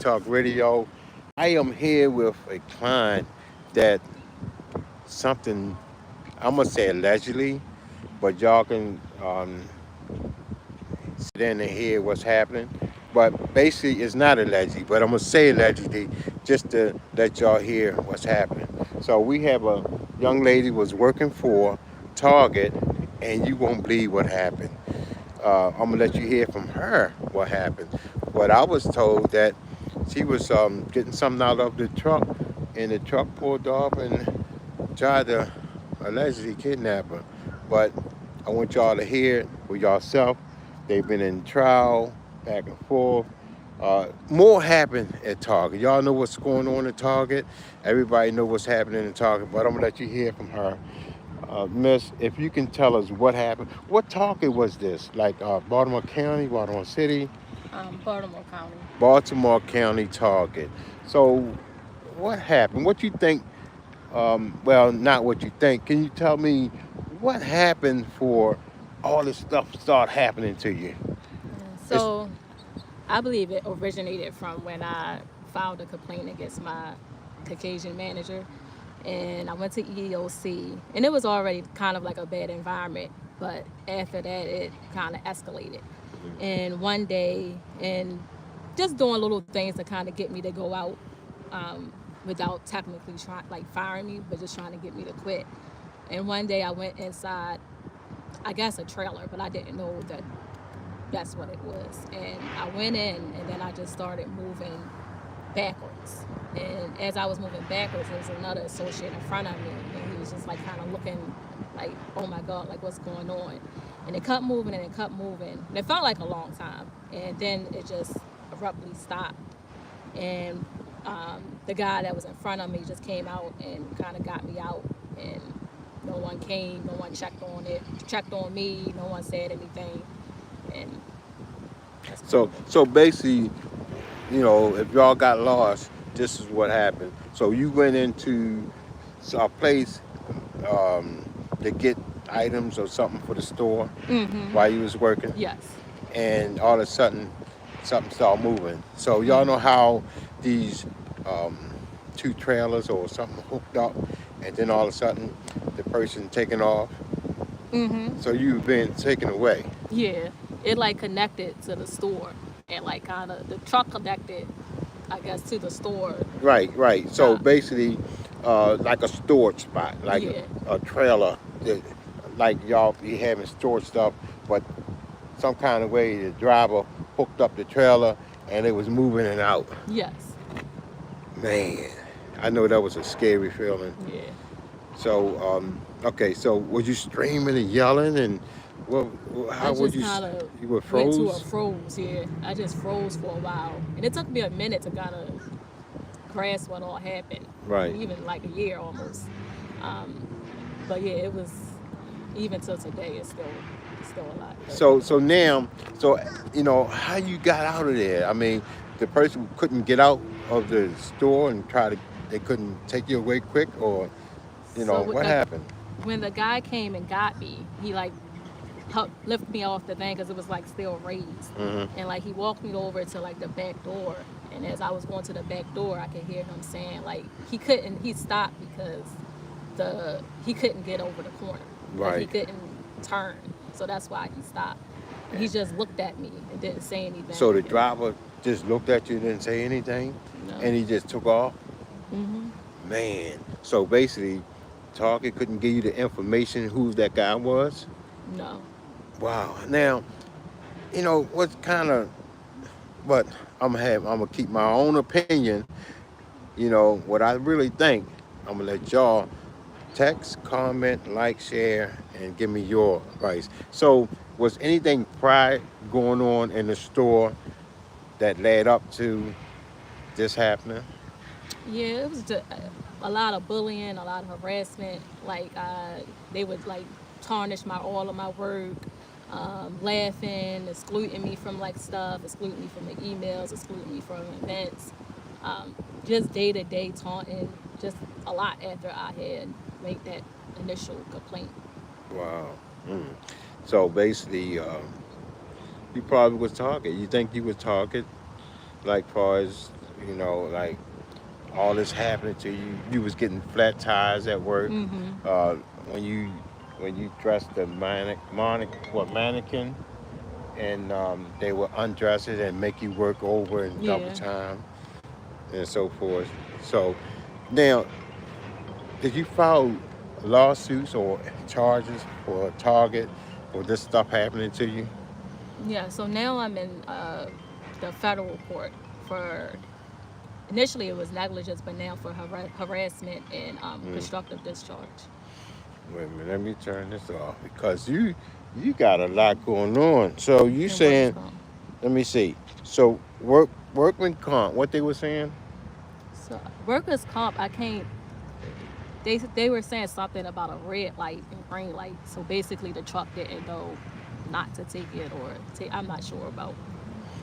Talk Radio. I am here with a client that something, I'm going to say allegedly, but y'all can sit in and hear what's happening. But basically, it's not allegedly, but I'm going to say allegedly just to let y'all hear what's happening. So we have a young lady was working for Target, and you won't believe what happened. I'm gonna let you hear from her what happened. But I was told that she was getting something out of the truck, and the truck pulled off and tried to allegedly kidnap her. But I want y'all to hear it for yourself. They've been in trial, back and forth. More happened at Target. Y'all know what's going on at Target. Everybody know what's happening at Target. But I'm gonna let you hear from her. Miss, if you can tell us what happened, what Target was this? Like Baltimore County, Baltimore City? Baltimore County. Baltimore County Target. So, what happened? What you think? Well, not what you think. Can you tell me what happened for all this stuff start happening to you? It's So I believe it originated from when I filed a complaint against my Caucasian manager, and I went to EEOC, and it was already kind of like a bad environment, but after that it kind of escalated. And one day, and just doing little things to kind of get me to go out, without technically trying like firing me, but just trying to get me to quit. And one day I went inside, I guess a trailer, but I didn't know that that's what it was. And I went in, and then I just started moving backwards. And as I was moving backwards, there was another associate in front of me, and he was just like kind of looking like, oh my God, like what's going on? And it kept moving and it kept moving. And it felt like a long time. And then it just abruptly stopped. And the guy that was in front of me just came out and kind of got me out. And no one came, no one checked on it, checked on me, no one said anything. And that's kind so of so basically, if y'all got lost, this is what happened. So you went into a place to get items or something for the store it. Mm-hmm. while you was working, Yes. and all of a sudden something started moving. So y'all know Mm-hmm. how these um, two trailers or something hooked up, and then all of a sudden the person taking off. Mm-hmm. So you've been taken away. Yeah. It like connected to the store, and like kind of the truck connected, I guess, to the store. Right, right. So Uh, basically, like a storage spot, like yeah. a trailer, like y'all be having storage stuff, but some kind of way the driver hooked up the trailer and it was moving and out. Yes. Man, I know that was a scary feeling. Yeah. So, okay, so was you screaming and yelling and what? I How would just you? kind of You were went to a froze. froze. Yeah. I just froze for a while, and it took me a minute to kind of grasp what all happened, Right. even like a year almost. Um, but yeah, it was, even till today, it's still a lot. But So now, so how you got out of there? I mean, the person couldn't get out of the store and they couldn't take you away quick, or so with what the happened? when the guy came and got me, he like helped lift me off the thing because it was like still raised, Hmm. and like he walked me over to like the back door. And as I was going to the back door, I could hear him saying like he stopped because he couldn't get over the corner, like he Right. couldn't turn, so that's why he stopped. And he just looked at me and didn't say So anything. the driver just looked at you, didn't say anything, No. and he just took off. Mhm. Man. So basically, Target couldn't give you the information who that guy was. No. Wow. Now, what's kind of, but I'm gonna keep my own opinion. What I really think. I'm gonna let y'all text, comment, like, share, and give me your advice. So, was anything prior going on in the store that led up to this happening? Yeah, it was just a lot of bullying, a lot of harassment. Like they would like tarnish my all of my work, laughing, excluding me from like stuff, excluding me from the emails, excluding me from events. Just day to day taunting, just a lot after I had made that initial complaint. Wow. Mm. So basically, you probably was target. You think you was target, like far as you know, like all this happening to you. You was getting flat tires at work. Mm-hmm. Uh, when you dressed the mannequin, and they would undress it and make you work over and double Yeah. time and so forth. So now, did you file lawsuits or charges for Target for this stuff happening to you? Yeah. So now I'm in the federal court for. Initially, it was negligence, but now for harassment and Mm. constructive discharge. Wait a minute, let me turn this off because you got a lot going on. So you And workers' saying, comp. let me see. So workman comp, what they were saying? So workers' comp, I can't. They were saying something about a red light and green light. So basically, the truck didn't know not to take it or take. I'm not sure about,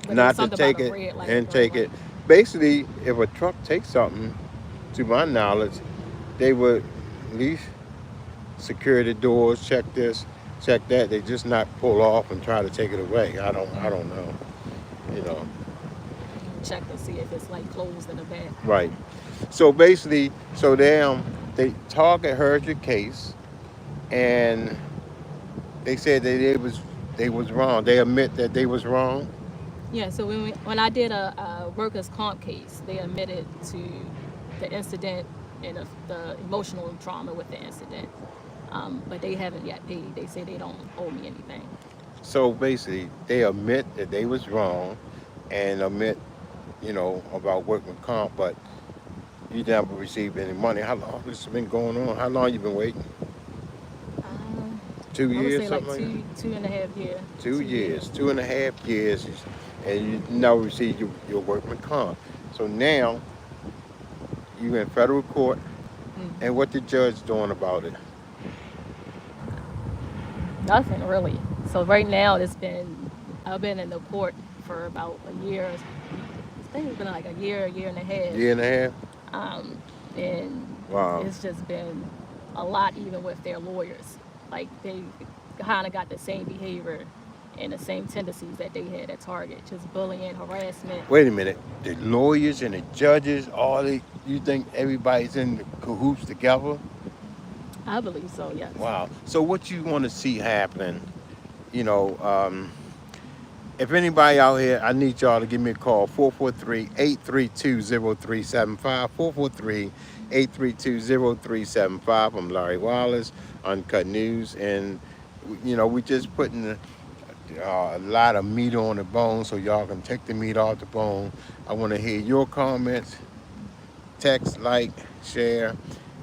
but it was Not to something about take a it red light and and green take it. light. Basically, if a truck takes something, to my knowledge, they would at least secure the doors, check this, check that. They just not pull off and try to take it away. I don't know. You know. Check to see if it's like closed in the back. Right. So basically, so they Target heard your case and they said that they was wrong. They admit that they was wrong. Yeah. So when I did a workers' comp case, they admitted to the incident and the emotional trauma with the incident. But they haven't yet paid. They say they don't owe me anything. So basically, they admit that they was wrong and admit, about workman comp, but you never received any money. How long this has been going on? How long you been waiting? Um, Two I would years, say like something like that? 2.5 years. 2 years, 2.5 years, and you never received your workman comp. So now you in federal court, and Mm. what the judge doing about it? Nothing really. So right now I've been in the court for about a year. I think it's been like a year and a half. Year and a half? Um, and Wow. it's just been a lot even with their lawyers. Like they kind of got the same behavior and the same tendencies that they had at Target, just bullying, harassment. Wait a minute. The lawyers and the judges, you think everybody's in the cahoots together? I believe so, yes. Wow. So what you want to see happening? You know, if anybody out here, I need y'all to give me a call, 443-832-0375, 443-832-0375. I'm Larry Wallace, Uncut News, and, we just putting a lot of meat on the bone so y'all can take the meat off the bone. I want to hear your comments, text, like, share,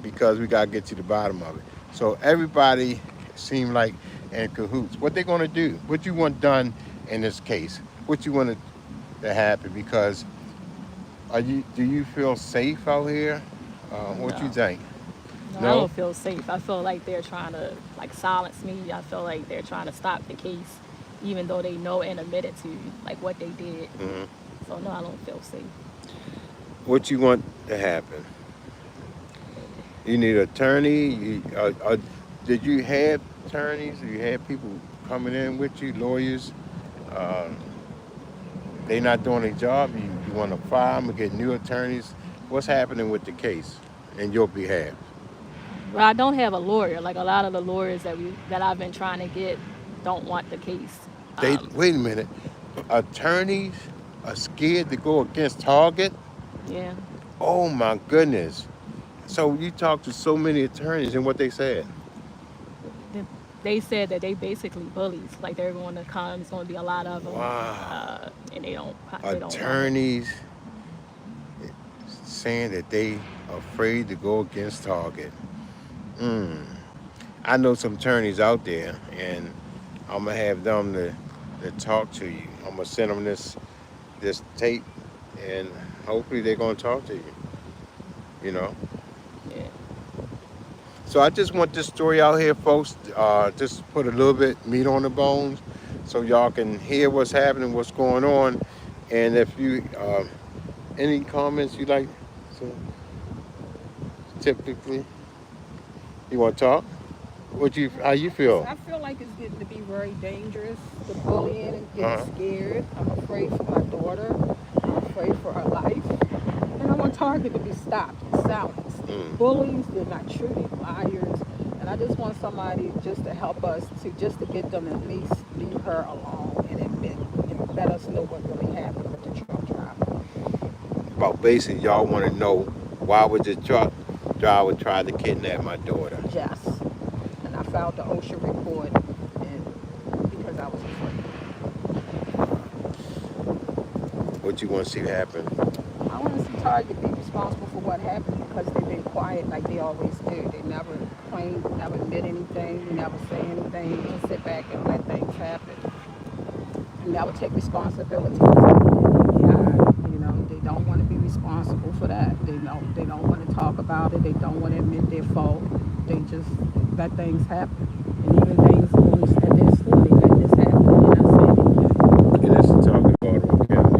because we got to get to the bottom of it. So everybody seem like in cahoots. What they going to do? What you want done in this case? What you want to happen? Because do you feel safe out here? What you No. think? No, I No? don't feel safe. I feel like they're trying to like silence me. I feel like they're trying to stop the case, even though they know and admitted to like what they did. Hmm. So no, I don't feel safe. What you want to happen? You need an attorney? Did you have attorneys? You had people coming in with you, lawyers? Uh, they not doing their job. You want to fire them and get new attorneys. What's happening with the case in your behalf? But I don't have a lawyer. Like a lot of the lawyers that I've been trying to get don't want the case. They wait a minute. Attorneys are scared to go against Target. Yeah. Oh my goodness! So you talked to so many attorneys, and what they said? Th- They said that they basically bullies. Like they're going to come. It's going to be a lot of them, Wow, and they don't want it. attorneys saying that they afraid to go against Target. Mm. I know some attorneys out there, and I'm gonna have them to talk to you. I'm gonna send them this tape, and hopefully they're gonna talk to you. You know. Yeah. So I just want this story out here, folks. Just put a little bit meat on the bones, so y'all can hear what's happening, what's going on, and if you any comments you like, so typically you want to talk. How you feel? I feel like it's getting to be very dangerous. The bullying and getting Uh-huh. scared. I'm afraid for my daughter. I'm afraid for her life. Target to be stopped and silenced. Bullies, they're not true, they're liars. And I just want somebody just to help us to get them at least leave her alone and admit and let us know what really happened with the truck driver. About basically, y'all want to know why would the truck driver try to kidnap my daughter? Yes. And I filed the OSHA report and because I was afraid. What you want to see happen? I want to see Target be responsible for what happened because they've been quiet like they always do. They never claim, never admit anything, never say anything, just sit back and let things happen. And never take responsibility. They don't want to be responsible for that. They don't want to talk about it. They don't want to admit their fault. They just let things happen. And even things at their store, they let this happen and they not say anything. And this is talking about Baltimore County.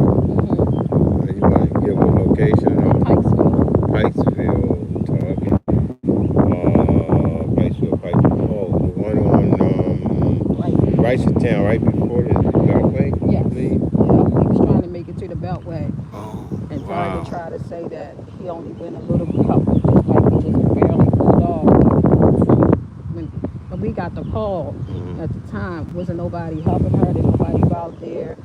You want to give a location? Pikesville, Target. Pikesville. Oh, the one on Ricerstown, right before the Beltway. Yes. I He was trying to make it to the Beltway. Oh, And wow. Target tried to say that he only went a little bit up, just like he just barely pulled off. When we got the call at the time, wasn't nobody helping her. There nobody out there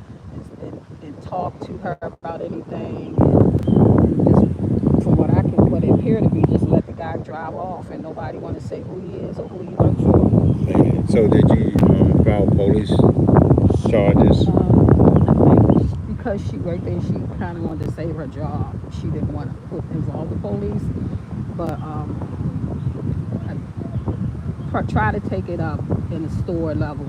and talk to her about anything. And just from what it appeared to be, just let the guy drive off, and nobody want to say who he is or who he works for. Man. So did you file police charges? I think because she worked there, she kind of wanted to save her job. She didn't want to involve the police, but I try to take it up in the store level,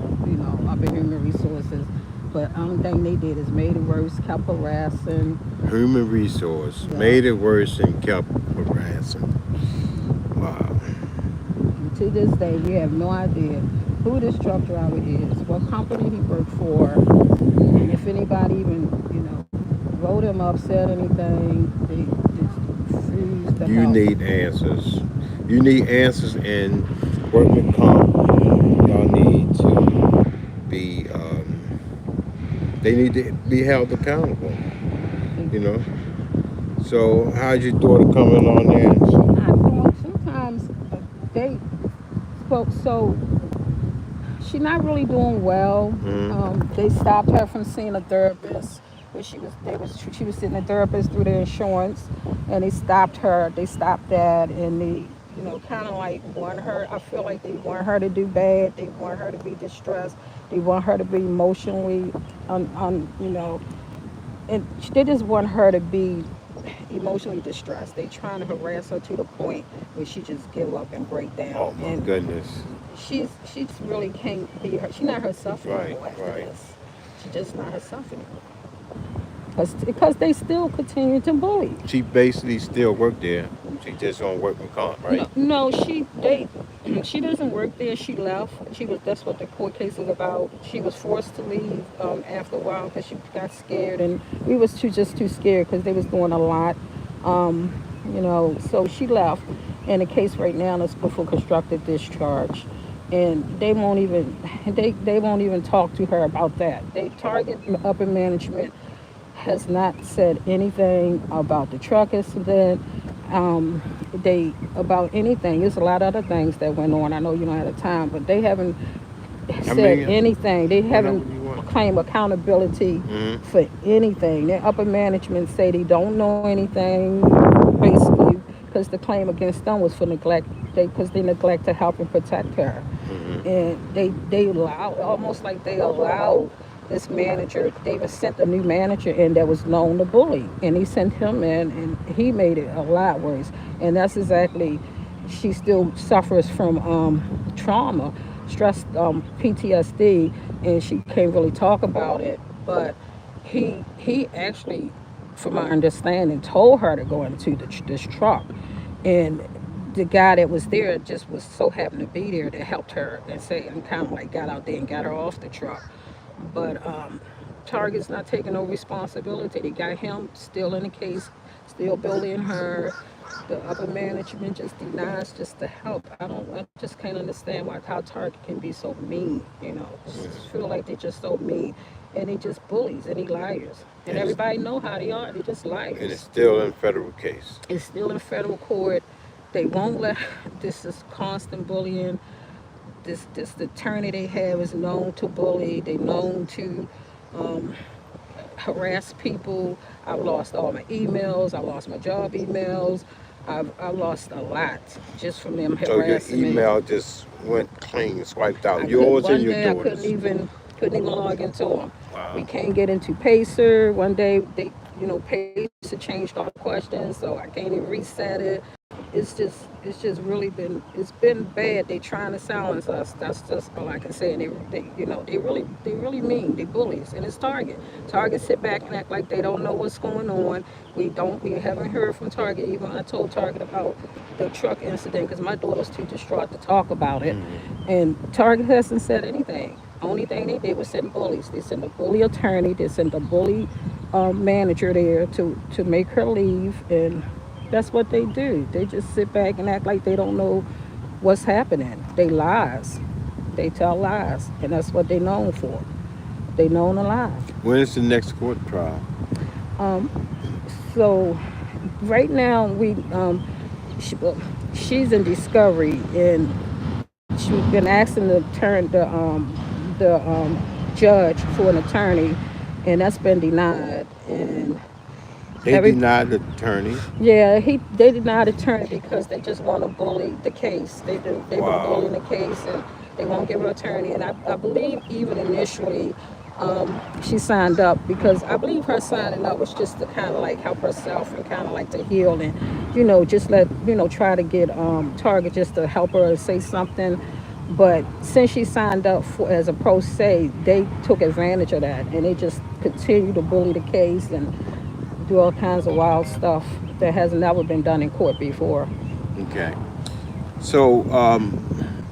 up in human resources. But the only thing they did is made it worse, kept harassing. Human resource Yeah. made it worse and kept harassing. Wow. And to this day, we have no idea who this truck driver is, what company he worked for, and if anybody even, wrote him up, said anything. They just refused to You help. need answers. You need answers, and workman comp. Y'all need to be. They need to be held accountable. So how's your daughter coming on there? Sometimes they spoke so. She's not really doing well. They stopped her from seeing a therapist. Where she was seeing a therapist through their insurance, and they stopped her. They stopped that, and they kind of like want her. I feel like they want her to do bad. They want her to be distressed. They want her to be emotionally, and they just want her to be emotionally distressed. They trying to harass her to the point where she just give up and break down. Oh my and goodness. She's really can't be her. She's not herself anymore after Right. this. She's just not herself anymore. Because they still continue to bully. She basically still worked there. She just on workman comp, right? No, she doesn't work there. She left. That's what the court case is about. She was forced to leave after a while because she got scared, and we was just too scared because they was doing a lot. So she left. And the case right now is for constructive discharge, and they won't even talk to her about that. They Target upper management has not said anything about the truck incident. About anything. There's a lot of other things that went on. I know you don't have the time, but they haven't said anything. They haven't claimed accountability for anything. Their upper management say they don't know anything, basically, because the claim against them was for neglect. Because they neglect to help and protect her, and they allow, almost like they allow this manager. They even sent a new manager in that was known to bully, and he sent him in, and he made it a lot worse. And that's exactly, she still suffers from trauma, stress, PTSD, and she can't really talk about it. But he actually, from my understanding, told her to go into this truck, and the guy that was there just was so happened to be there that helped her and kind of like got out there and got her off the truck. But Target's not taking no responsibility. They got him still in the case, still bullying her. The upper management just denies just the help. I just can't understand how Target can be so mean. Just feel like they're just so mean. and they just bullies and they liars. And And it's, everybody know how they are. They just and it's liars. still in federal case. It's still in federal court. They won't let this is constant bullying. This attorney they have is known to bully. They known to um, harass people. I've lost all my emails. I lost my job emails. I lost a lot just from them So your harassing me. email just went clean, swiped I out. could Yours and one your day I daughter's. couldn't even log into them. We Wow. can't get into Pacer. One day they Pacer changed all the questions, so I can't even reset it. It's just really it's been bad. They trying to silence us. That's just all I can say. And they really mean. They bullies. And it's Target. Target sit back and act like they don't know what's going on. We haven't heard from Target. Even I told Target about the truck incident because my daughter's too distraught to talk about it. And Target hasn't said anything. Only thing they did was send bullies. They sent a bully attorney. They sent a bully manager there to make her leave, and that's what they do. They just sit back and act like they don't know what's happening. They lies. They tell lies, and that's what they known for. They known to lie. When is the next court trial? Um, so right now she, she's in discovery, and she's been asking the judge for an attorney, and that's been denied. And They every denied the attorney. yeah, they denied attorney because they just want to bully the case. They've been Wow. bullying the case, and they won't give her attorney. And I believe even initially she signed up because I believe her signing up was just to kind of like help herself and kind of like to heal and just let try to get Target just to help her say something. But since she signed up for as a pro se, they took advantage of that and they just continue to bully the case and do all kinds of wild stuff that has never been done in court before. Okay. So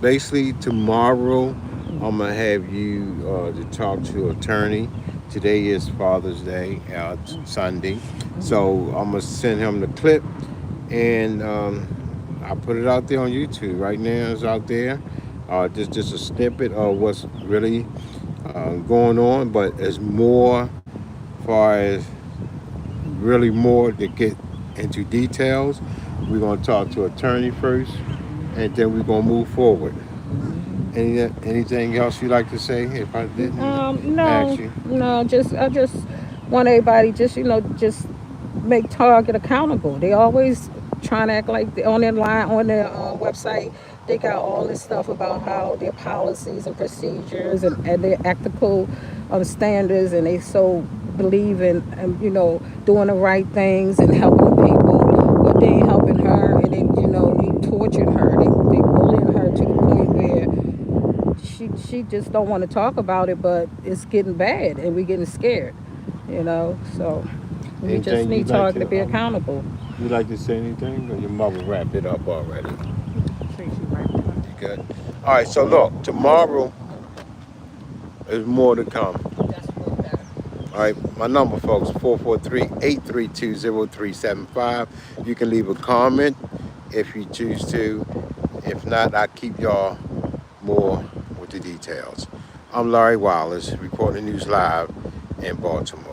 basically tomorrow I'm gonna have you to talk to an attorney. Today is Father's Day, Sunday. So I'm gonna send him the clip, and I'll put it out there on YouTube. Right now it's out there. Just a snippet of what's really going on, but there's more far as really more to get into details. We're going to talk to attorney first, and then we're going to move forward. Anything else you like to say? If I didn't ask No, you, no, I just want everybody just make Target accountable. They always trying to act like on their line on their website. They got all this stuff about how their policies and procedures and their ethical standards, and they so believe in doing the right things and helping the people, but they ain't helping her, and they torturing her. They bullying her to the point where she just don't want to talk about it, but it's getting bad and we're getting scared, so we just anything need Target to be accountable. you like to say anything? Or your mother wrapped it up already. You good? All right. So look, tomorrow there's more to come. That's real better. All right, my number, folks, 443-832-0375. You can leave a comment if you choose to. If not, I'll keep y'all more with the details. I'm Larry Wallace, reporting news live in Baltimore.